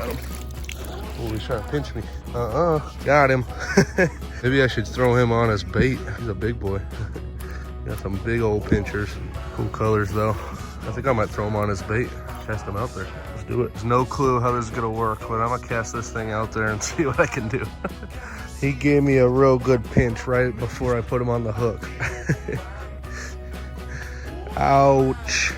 Got him. Oh, he's trying to pinch me. Got him. Maybe I should throw him on as bait. He's a big boy. Got some big old pinchers. Cool colors though. I think I might throw him on as bait. Cast him out there. Let's do it. There's no clue how this is gonna work, but I'm gonna cast this thing out there and see what I can do. He gave me a real good pinch right before I put him on the hook. Ouch.